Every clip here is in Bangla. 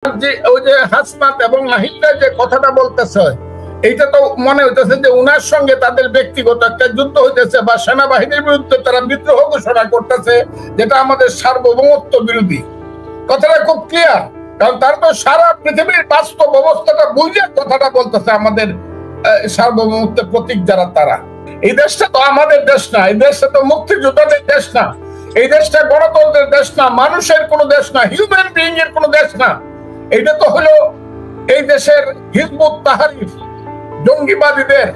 যে ওই যে হাসনাত এবং নাহিদরা যে কথাটা বলতেছে, এইটা তো মনে হইতেছে যে উনার সঙ্গে তাদের ব্যক্তিগত একটা যুদ্ধ হইতেছে বা সেনাবাহিনীর বিরুদ্ধে তারা বিদ্রোহ ঘোষণা করতেছে, যেটা আমাদের সার্বভৌমত্ব বিরোধী। কথাটা খুব ক্লিয়ার, কারণ তারা তো সারা পৃথিবীর বাস্তব অবস্থাটা বুঝে কথাটা বলতেছে। আমাদের সার্বভৌমত্বের প্রতীক যারা, তারা এই দেশটা তো আমাদের দেশ না, এই দেশটা তো মুক্তিযোদ্ধাদের দেশ না, এই দেশটা গণতন্ত্রের দেশ না, মানুষের কোনো দেশ না, হিউম্যান বিইং এর কোনো দেশ না। এটা তো হলো এই দেশের হিজবুত তাহরির জঙ্গিবাদীদের,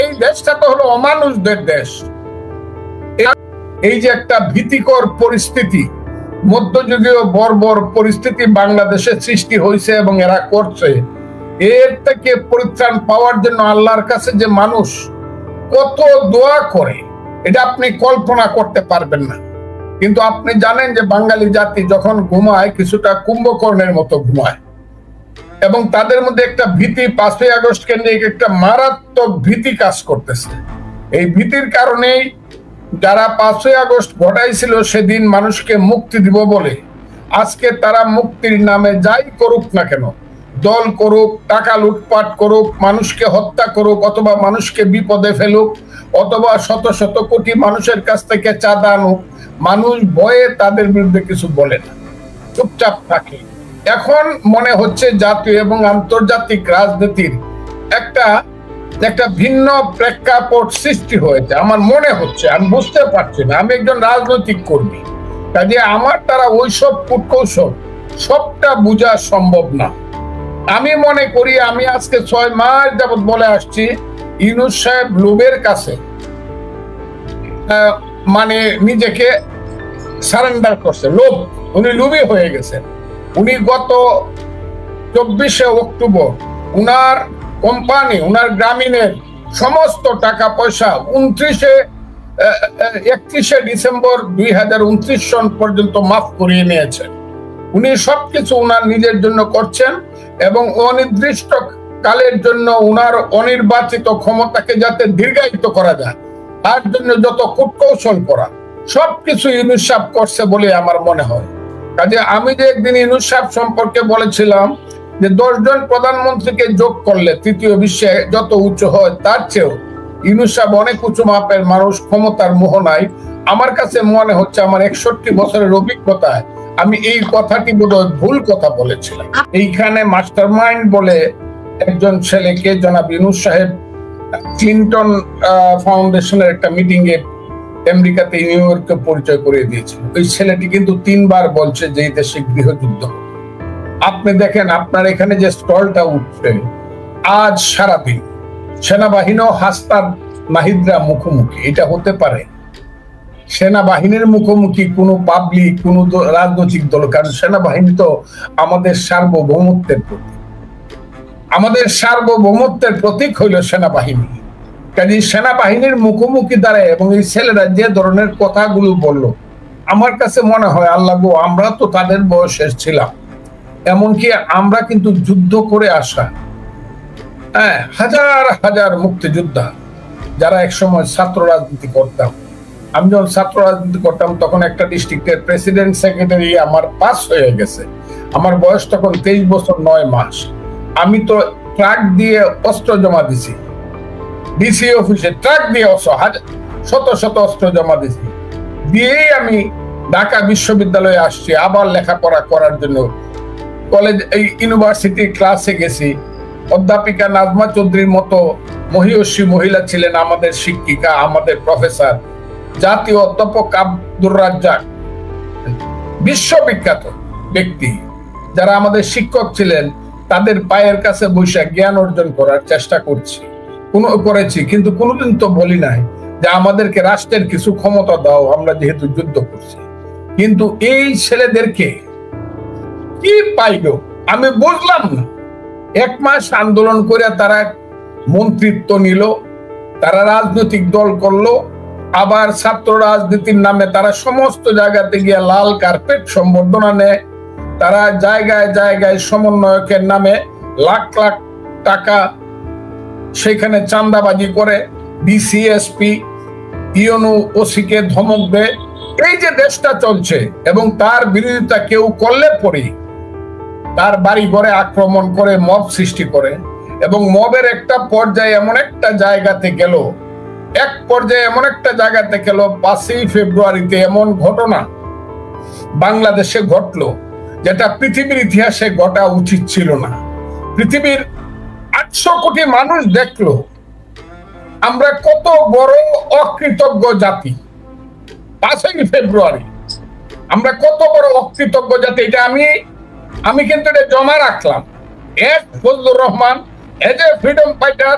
এই দেশটা তো হলো অমানুষদের দেশ। এই যে একটা ভীতিকর পরিস্থিতি, মধ্যযুগীয় বর্বর পরিস্থিতি বাংলাদেশে সৃষ্টি হয়েছে এবং এরা করছে, এর থেকে পরিত্রাণ পাওয়ার জন্য আল্লাহর কাছে যে মানুষ কত দোয়া করে এটা আপনি কল্পনা করতে পারবেন না। কিন্তু আপনি জানেন যে বাঙালি জাতি যখন ঘুমায় কিছুটা কুম্ভকর্ণের মতো ঘুমায়, এবং তাদের মধ্যে একটা ভীতি, 5ই আগস্ট কেন্দ্রিক একটা মারাত্মক ভীতি কাজ করতেছে। এই ভীতির কারণেই যারা 5ই আগস্ট ঘটাইছিল সেদিন মানুষকে মুক্তি দিব বলে, আজকে তারা মুক্তির নামে যাই করুক না কেন, দল করুক, টাকা লুটপাট করুক, মানুষকে হত্যা করুক, অথবা মানুষকে বিপদে ফেলুক, অথবা শত শত কোটি মানুষের কাছ থেকে চাঁদা আনুক, মানুষ ভয়ে তাদের বিরুদ্ধে কিছু বলে না, চুপচাপ থাকে। এখন মনে হচ্ছে জাতীয় এবং আন্তর্জাতিক রাজনীতির একটা ভিন্ন প্রেক্ষাপট সৃষ্টি হয়েছে। আমার মনে হচ্ছে, আমি বুঝতে পারছি না, আমি একজন রাজনৈতিক কর্মী, কাজে আমার দ্বারা ওইসব কূটকৌশল সবটা বোঝা সম্ভব না। আমি মনে করি, আমি আজকে 6 মাস যাবত বলে আসছি, ইউনূস সাহেব লোভের কাছে মানে নিজেকে সারেন্ডার করছে। উনি লোভী হয়ে গেছেন। উনি গত 24শে অক্টোবর উনার কোম্পানি, উনার গ্রামীণের সমস্ত টাকা পয়সা 31শে ডিসেম্বর 2029 সন পর্যন্ত মাফ করিয়ে নিয়েছেন। উনি সবকিছু উনার নিজের জন্য করছেন এবং অনির্দিষ্ট কালের জন্য উনার অনির্বাচিত ক্ষমতাকে যাতে দীর্ঘায়িত করা যায় তার জন্য যত কূটকৌশল করা সবকিছু ইউনূস সাহেব করছে বলে আমার মনে হয়। কাজে আমি যে একদিন ইউনূস সাহেব সম্পর্কে বলেছিলাম যে 10 জন প্রধানমন্ত্রীকে যোগ করলে তৃতীয় বিশ্বে যত উঁচু হয় তার চেয়েও ইউনূস সাহেব অনেক উঁচু মাপের মানুষ, ক্ষমতার মোহনায়। আমার কাছে মনে হচ্ছে আমার 61 বছরের অভিজ্ঞতায় আমি এই কথাটি বোধহয় ভুল কথা বলেছিলাম। এইখানে মাস্টার মাইন্ড বলে একজন ছেলেকে জনাব ইউনূস সাহেব ক্লিন্টন ফাউন্ডেশনের একটা মিটিং এ আমেরিকাতে, নিউ ইয়র্কে পরিচয় করিয়ে দিয়েছিল। ওই ছেলেটি কিন্তু 3 বার বলছে যে এই দেশে গৃহযুদ্ধ। আপনি দেখেন আপনার এখানে যে স্টলটা উঠছে, আজ সারাদিন সেনাবাহিনীও হাসনাত নাহিদরা মুখোমুখি। এটা হতে পারে সেনাবাহিনীর মুখোমুখি কোন পাবলিক, কোন রাজনৈতিক দল? কারণ সেনাবাহিনী তো আমাদের সার্বভৌমত্বের প্রতীক, আমাদের সার্বভৌমত্বের প্রতীক হইল সেনাবাহিনী। কাজে সেনাবাহিনীর মুখোমুখি দাঁড়ায় এবং এই ছেলেরা যে ধরনের কথাগুলো বললো, আমার কাছে মনে হয় আল্লাহ গো, আমরা তো তাদের বয়সের ছিলাম। এমনকি আমরা কিন্তু যুদ্ধ করে আসা হাজার হাজার মুক্তিযোদ্ধা যারা একসময় ছাত্র রাজনীতি করতাম। আমি যখন ছাত্র রাজনীতি করতাম তখন একটা ডিস্ট্রিক্টের প্রেসিডেন্ট সেক্রেটারি আমার পাস হয়ে গেছে। আমার বয়স তখন 23 বছর 9 মাস। আমি তো ট্রাক দিয়ে অস্ত্র জমা দিছি, ডিসি অফিসে ট্রাক দিয়ে শত শত অস্ত্র জমা দিছি, দিয়েই আমি ঢাকা বিশ্ববিদ্যালয়ে আসছি আবার লেখাপড়া করার জন্য। কলেজ, এই ইউনিভার্সিটির ক্লাসে গেছি। অধ্যাপিকা নাজমা চৌধুরীর মতো মহিয়সী মহিলা ছিলেন আমাদের শিক্ষিকা, আমাদের প্রফেসর। জাতীয় অধ্যাপক আব্দুর রাজ্জাক, বিশ্ববিখ্যাত ব্যক্তি যারা আমাদের শিক্ষক ছিলেন, তাদের পায়ের কাছে বসে জ্ঞান অর্জন করার চেষ্টা করেছি। কিন্তু কোনোদিন তো বলি নাই যে আমাদেরকে রাষ্ট্রের কিছু ক্ষমতা দাও, আমরা যেহেতু যুদ্ধ করছি। কিন্তু এই ছেলেদেরকে কি পাইল আমি বুঝলাম না। 1 মাস আন্দোলন করে তারা মন্ত্রিত্ব নিল, তারা রাজনৈতিক দল করলো, আবার ছাত্র রাজনীতির নামে তারা সমস্ত জায়গাতে গিয়ে লাল কার্পেট সম্বর্ধনা নেয়। তারা জায়গায় জায়গায় সমন্বয়কের নামে লাখ লাখ টাকা সেখানে চাঁদাবাজি করে, ডিসিএসপি ইউনো ওসিকে ধমক দেয়। এই যে দেশটা চলছে এবং তার বিরোধিতা কেউ করলে পরে তার বাড়ি ঘরে আক্রমণ করে মব সৃষ্টি করে, এবং মবের একটা পর্যায়ে এমন একটা জায়গাতে গেল, 5ই ফেব্রুয়ারিতে এমন ঘটনা বাংলাদেশে ঘটলো যেটা পৃথিবীর ইতিহাসে ঘটা উচিত ছিল না। পৃথিবীর 800 কোটি মানুষ দেখলো আমরা কত বড় অকৃতজ্ঞ জাতি। 5ই ফেব্রুয়ারি আমরা কত বড় অকৃতজ্ঞ জাতি, এটা আমি কিন্তু এটা জমা রাখলাম। As Fazlur Rahman, as a freedom fighter,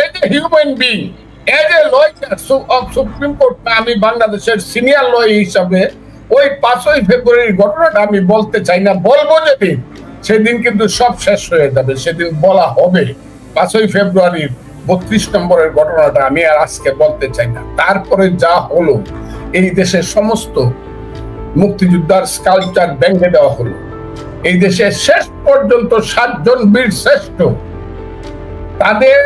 as a human being, as a lawyer of supreme court, আমি বাংলাদেশের সিনিয়র লয়ার হিসাবে ওই 5ই ফেব্রুয়ারির ঘটনাটা আমি বলতে চাই না। বলবো যেদিন, সেদিন কিন্তু সব শেষ হয়ে যাবে, সেদিন বলা হবে। 5ই ফেব্রুয়ারির 32 নম্বরের ঘটনাটা আমি আর আজকে বলতে চাই না। তারপরে যা হলো, এই দেশের সমস্ত মুক্তিযোদ্ধার স্কাল্পচার ভেঙে দেওয়া হলো। এই দেশে শেষ পর্যন্ত 7 জন বীর শ্রেষ্ঠ, তাদের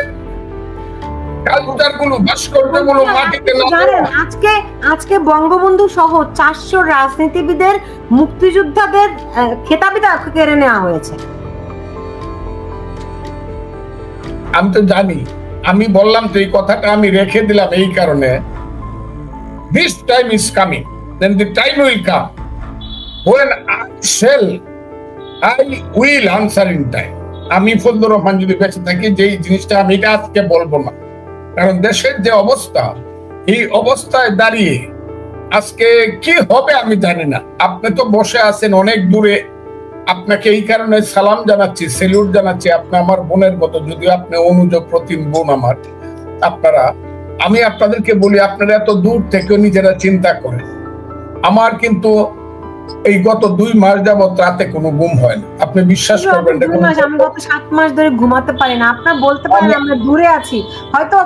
আজকে বঙ্গবন্ধু সহ 400 রাজনীতিবিদের, মুক্তিযোদ্ধাদের খেতাবিটা কেড়ে নেওয়া হয়েছে। আমি তো জানি, আমি বললাম তো এই কথাটা আমি রেখে দিলাম এই কারণে, this time is coming, then the time will come when I will answer in time. আমি ফজলুর রহমান যদি বেঁচে থাকি, যে জিনিসটা আমি এটা আজকে বলবো না, কারণ দেশের যে অবস্থা, এই অবস্থায় দাঁড়িয়ে আজকে কি হবে আমি জানি না। আপনি তো বসে আছেন অনেক দূরে, আপনাকে এই কারণে সালাম জানাচ্ছি, সেলিউট জানাচ্ছি। আপনি আমার বোনের মতো, যদিও আপনি অনুজ প্রতিম বোন আমার। আমি আপনাদেরকে বলি, আপনারা এত দূর থেকে নিজেরা চিন্তা করেন। আমার কিন্তু এই গত 2 মাস যাবত রাতে কোনো ঘুম হয় না, আপনি বিশ্বাস করবেন না। আমি গত 7 মাস ধরে ঘুমাতে পারি না। আপনারা বলতে পারেন আমরা দূরে আছি, হয়তো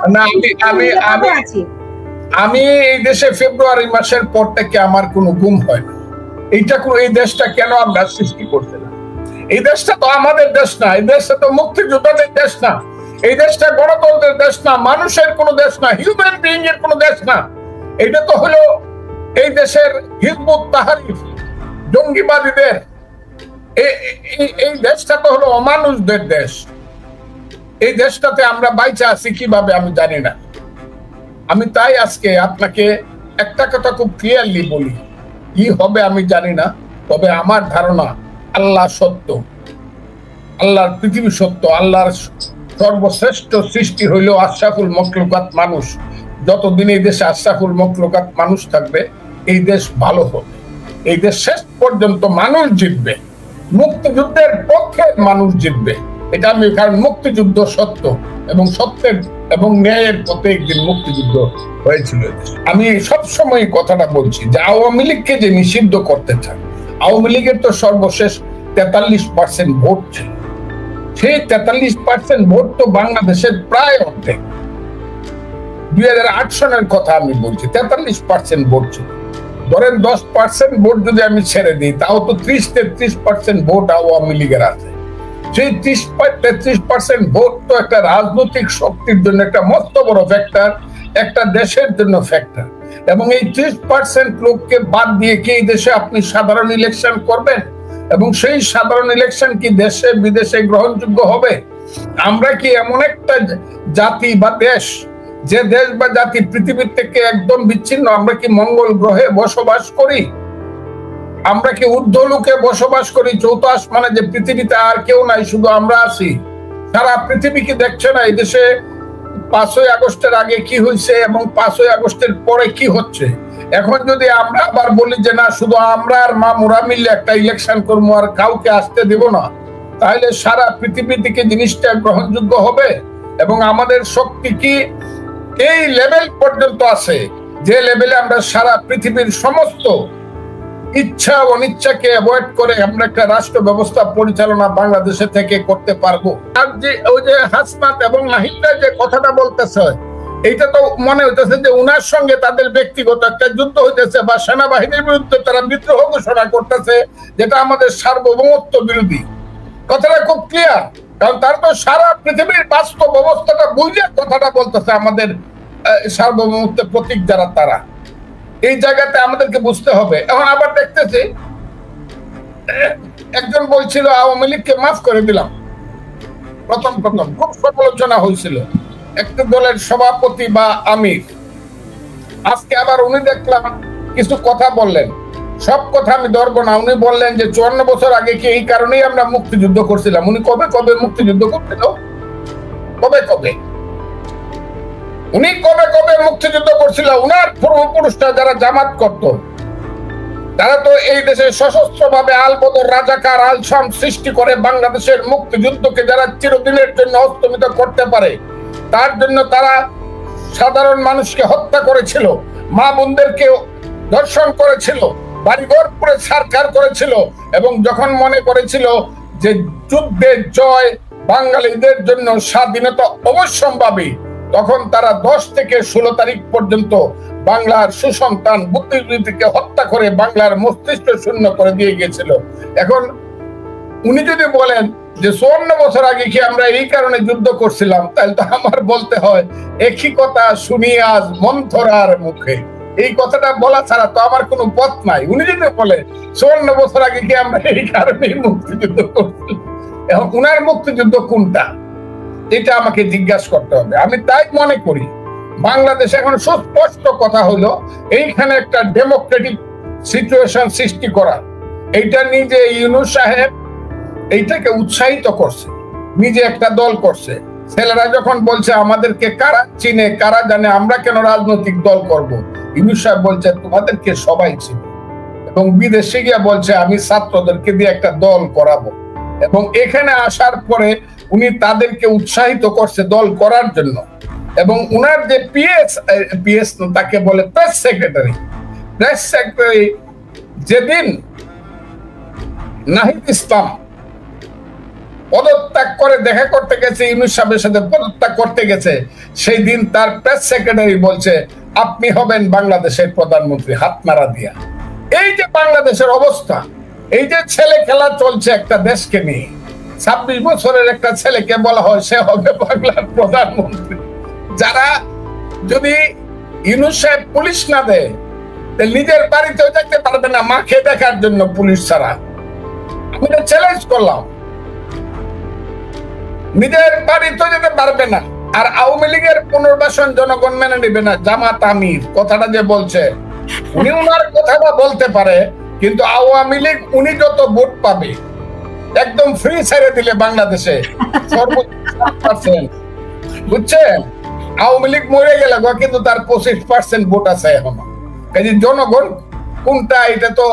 আমি এই দেশে ফেব্রুয়ারি মাসের পর থেকে আমার কোনো ঘুম হয় না। এই দেশটা কেন আমরা সৃষ্টি করতে না? এই দেশটা তো আমাদের দেশ না, এই দেশটা তো মুক্তিযোদ্ধাদের দেশ না, এই দেশটা গণতন্ত্রের দেশ না, মানুষের কোনো দেশ না, হিউম্যান বিইং এর কোনো দেশ না। এটা তো হলো এই দেশের হিজবুত তাহরির, জঙ্গিবাদীদের। এই দেশটা তো হলো অমানুষদের দেশ। এই দেশটাতে আমরা বাইচে আছি কিভাবে আমি জানি না। আমি তাই আজকে আপনাকে একটা কথা খুব ক্লিয়ারলি বলি, কি হবে আমি জানি না, তবে আমার ধারণা আল্লাহ সত্য, আল্লাহর পৃথিবী সত্য, আল্লাহর সর্বশ্রেষ্ঠ সৃষ্টি হইল আশরাফুল মখলুকাত মানুষ। যতদিন এই দেশে আশরাফুল মখলুকাত মানুষ থাকবে, এই দেশ ভালো হবে। এই দেশ শেষ পর্যন্ত মানুষ জিতবে, মুক্তিযুদ্ধের পক্ষে মানুষ জিতবে। এটা আমি, কারণ মুক্তিযুদ্ধ সত্য, এবং সত্যের এবং ন্যায়ের পথে একদিন মুক্তিযুদ্ধ হয়েছিল। আমি সবসময় কথাটা বলছি যে আওয়ামী লীগকে যে নিষিদ্ধ করতে চান, আওয়ামী লীগের তো সর্বশেষ 43% ভোট ছিল। সেই 43% ভোট তো বাংলাদেশের প্রায় অর্ধেক। 2008 সনের কথা আমি বলছি, 43% ভোট ছিল। ধরেন 10% ভোট যদি আমি ছেড়ে দিই, তাও তো 30-33% ভোট আওয়ামী লীগের আছে। সেই 30-33% ভোট তো একটা রাজনৈতিক শক্তির জন্য একটা মস্ত বড় ফ্যাক্টর, একটা দেশের জন্য ফ্যাক্টর। এবং এই 30% লোককে বাদ দিয়ে কি এই দেশে আপনি সাধারণ ইলেকশন করবেন? এবং সেই সাধারণ ইলেকশন কি দেশে বিদেশে গ্রহণযোগ্য হবে? আমরা কি এমন একটা জাতি বা দেশ, যে দেশ বা জাতি পৃথিবীর থেকে একদম বিচ্ছিন্ন? আমরা কি মঙ্গল গ্রহে বসবাস করি? আমরা কি ঊর্ধ্বলোকে বসবাস করি, চৌথ আসমানে, যে পৃথিবীতে আর কেউ নাই, শুধু আমরা আছি? সারা পৃথিবী কি দেখছে না এই দেশে 5ই আগস্টের আগে কি হয়েছে এবং 5ই আগস্টের পরে কি হচ্ছে? এখন যদি আমরা আবার বলি যে না, শুধু আমরা আর মামুরা মিলে একটা ইলেকশন করবো আর কাউকে আসতে দেব না, তাহলে সারা পৃথিবী থেকে জিনিসটা গ্রহণযোগ্য হবে? এবং আমাদের শক্তি কি এই লেভেল পর্যন্ত আছে, যে লেভেলে আমরা সারা পৃথিবীর সমস্ত ইচ্ছা অনিচ্ছাকে অ্যাভয়েড করে আমরা একটা রাষ্ট্র ব্যবস্থা পরিচালনা বাংলাদেশে থেকে করতে পারবো? আর যে ওই যে হাসনাত এবং নাহিদরা যে কথাটা বলতেছে, এইটা তো মনে হইতেছে যে উনার সঙ্গে তাদের ব্যক্তিগত একটা যুদ্ধ হইতেছে, বা সেনাবাহিনীর বিরুদ্ধে তারা বিদ্রোহ ঘোষণা করতেছে, যেটা আমাদের সার্বভৌমত্ব বিরোধী। কথাটা খুব ক্লিয়ার, কারণ তারা তো সারা পৃথিবীর বাস্তব অবস্থাটা বুঝে কথাটা বলতেছে। আমাদের সার্বভৌমত্বের প্রতীক যারা, তারা এই জায়গাতে আমাদেরকে বুঝতে হবে। এখন আবার দেখতেছি একজন বলছিল আওয়ামী লীগকে মাফ করে দিলাম, প্রথম খুব সমালোচনা হয়েছিল একটা দলের সভাপতি বা আমির। আজকে আবার উনি দেখলাম কিছু কথা বললেন, সব কথা আমি ধরবো না। উনি বললেন যে 54 বছর আগে কি এই কারণেই আমরা মুক্তিযুদ্ধ করছিলাম। উনি কবে কবে মুক্তিযুদ্ধ করছিল? কবে উনি কবে মুক্তিযুদ্ধ করছিল? উনার পূর্বপুরুষরা যারা জামাত করত, তারা তো এই দেশে সশস্ত্র ভাবে আলবদর রাজাকার আলসাম সৃষ্টি করে বাংলাদেশের মুক্তিযুদ্ধকে যারা চিরদিনের জন্য অস্তমিত করতে পারে, তার জন্য তারা সাধারণ মানুষকে হত্যা করেছিল, মা বোনদেরকে ধর্ষণ করেছিল, বাড়িঘর পুরো ছারখার করেছিল, এবং যখন মনে করেছিল যে যুদ্ধের জয় বাঙালিদের জন্য স্বাধীনতা অবশ্যম্ভাবী, তখন তারা 10 থেকে 16 তারিখ পর্যন্ত বাংলার সুসন্তান বুদ্ধিজীবীকে হত্যা করে বাংলার মস্তিষ্ক শূন্য করে দিয়ে গিয়েছিল। এখন উনি যদি বলেন যে 54 বছর আগে কি আমরা এই কারণে যুদ্ধ করছিলাম, তাহলে তো আমার বলতে হয় একই কথা শুনি আজ মন্থরার মুখে। এই কথাটা বলা ছাড়া তো আমার কোনো পথ নাই। উনি যদি বলে 54 বছর আগে কি আমরা এই কারণে মুক্তিযুদ্ধ করছিলাম, এখন উনার মুক্তিযুদ্ধ কোনটা, এটা আমাকে জিজ্ঞাসা করতে হবে। আমি তাই মনে করি বাংলাদেশ এখন সুস্পষ্ট কথা হলো এইখানে একটা ডেমোক্রেটিক সিচুয়েশন সৃষ্টি করা, এইটা নিজে ইউনূস সাহেব এইটাকে উৎসাহিত করছে, নিজে একটা দল করছে। ছেলেরা যখন বলছে আমাদেরকে কারা চিনে কারা জানে, আমরা কেন রাজনৈতিক দল করব, ইউনূস সাহেব বলছে তোমাদেরকে সবাই চিনে, এবং বিদেশে গিয়ে বলছে আমি ছাত্রদেরকে দিয়ে একটা দল করাবো। এবং এখানে আসার পরে উনি তাদেরকে উৎসাহিত করছে দল করার জন্য। এবং উনার যে পিএস তাকে বলে প্রেস সেক্রেটারি যেদিন নাহিদ ইসলাম পদত্যাগ করে দেখা করতে গেছে, ইউনূস সাহেবের সাথে পদত্যাগ করতে গেছে, সেই দিন তার প্রেস সেক্রেটারি বলছে আপনি হবেন বাংলাদেশের প্রধানমন্ত্রী, হাত নাড়া দিয়া। এই যে বাংলাদেশের অবস্থা, এই যে ছেলে খেলা চলছে একটা দেশকে নিয়ে, 26 বছরের একটা ছেলেকে বলা হয় সে হবে বাংলার প্রধানমন্ত্রী। যারা যদি ইউনূস সাহেব পুলিশ না দেয়, নিজের বাড়িতেও যেতে পারবে না মাকে দেখার জন্য পুলিশ ছাড়া। আমি চ্যালেঞ্জ করলাম, নিজের বাড়িতেও যেতে পারবে না। আর আওয়ামী লীগের পুনর্বাসন জনগণ মেনে নেবে না। জামাত আমির কথাটা যে বলছে, উনি উনার কথাটা বলতে পারে, কিন্তু আওয়ামী লীগ উনি যত ভোট পাবে একদম ফ্রি ছেড়ে দিলে বাংলাদেশে সর্বোচ্চ, বুঝছেন? আওয়ামী লীগ মরে গেলে কিন্তু তার 25% ভোট আছে এখন। কাজে জনগণ কোনটা, এটা তো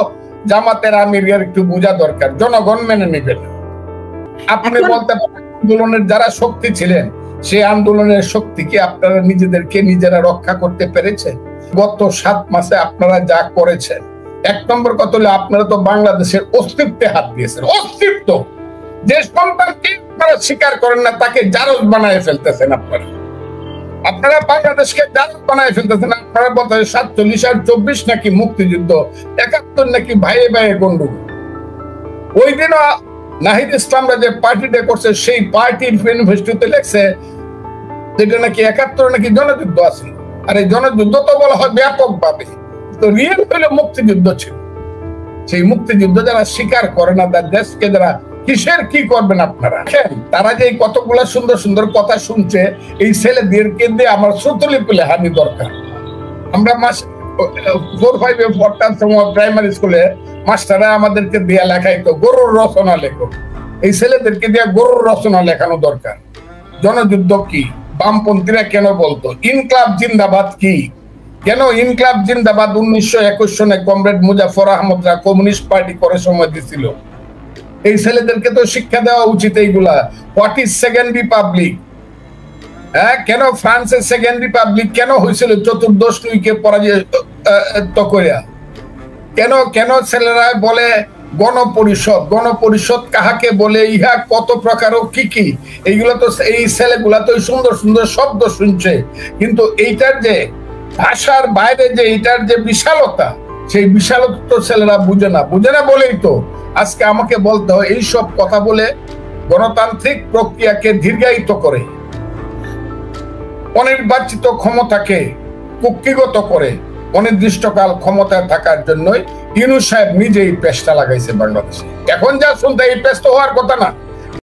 জামাতের আমিরের একটু বোঝা দরকার, জনগণ মেনে নেবে না। আপনি বলতে পারেন আন্দোলনের যারা শক্তি ছিলেন, সেই আন্দোলনের শক্তি কি আপনারা নিজেদেরকে নিজেরা রক্ষা করতে পেরেছেন? গত 7 মাসে আপনারা যা করেছেন, 1 নম্বর কথা হলো আপনারা তো বাংলাদেশের অস্তিত্বে হাত দিয়েছেন। অস্তিত্ব, যে সন্তানকে আপনারা স্বীকার করেন না তাকে জারজ বানায় ফেলতেছেন। আপনারা বাংলাদেশকে জারজ বানায় ফেলতেছেন। আপনারা বলতে 47 আর 24 নাকি মুক্তিযুদ্ধ, 71 নাকি ভাইয়ে ভাইয়ে গন্ডগোল। ওই দিনও নাহিদ ইসলামরা যে পার্টিটা করছে, সেই পার্টির ম্যানিফেস্টোতে লেখছে যেটা নাকি 71 নাকি জনযুদ্ধ আছে। আর এই জনযুদ্ধ তো বলা হয় ব্যাপকভাবে, তো রিয়েল হইলে মুক্তিযুদ্ধ ছিল। সেই মুক্তিযুদ্ধ যারা স্বীকার করে না, তার দেশকে যারা কিসের কি করবেন আপনারা? তারা যে কতগুলা সুন্দর সুন্দর কথা শুনছে, এই ছেলেদেরকে দিয়ে আমার সুতলি পেলে হানি দরকার। আমরা 4-5 পড়তাম সময় প্রাইমারি স্কুলে, মাস্টাররা আমাদেরকে দিয়া লেখাইতো গরুর রচনা লেখো। এই ছেলেদেরকে দিয়ে গরুর রচনা লেখানো দরকার। জনযুদ্ধ কি, বামপন্থীরা কেন বলতো, ইনকলাব জিন্দাবাদ কি, কেন ইনকলাব জিন্দাবাদ 1921 সনে কমরেড মুজাফর আহমদরা কমিউনিস্ট পার্টি করে সময় দিছিল। এই ছেলেদেরকে তো শিক্ষা দেওয়া উচিত এইগুলা। হোয়াট ইজ সেকেন্ড রিপাবলিক, কেন ফ্রান্সের সেকেন্ড রিপাবলিক কেন হয়েছিল 14 লুইকে পরাজিত করিয়া? কেন কেন ছেলেরা বলে গণপরিষদ, গণপরিষদ কাহাকে বলে, ইহা কত প্রকার ও কি কি, এইগুলো তো এই ছেলেগুলা তো সুন্দর সুন্দর শব্দ শুনছে, কিন্তু এইটার যে ভাষার বাইরে যে এইটার যে বিশালতা, সেই বিশালতা তো ছেলেরা বুঝে না। বুঝে না বলেই তো আজকে আমাকে বলতে হয় এইসব কথা বলে গণতান্ত্রিক প্রক্রিয়াকে দীর্ঘায়িত করে, অনির্বাচিত ক্ষমতাকে কুক্ষিগত করে অনির্দিষ্টকাল ক্ষমতায় থাকার জন্যই ইউনূস সাহেব নিজে এই পেশটা লাগাইছে বাংলাদেশে। এখন যা শুনতে এই পেশ তো হওয়ার কথা না।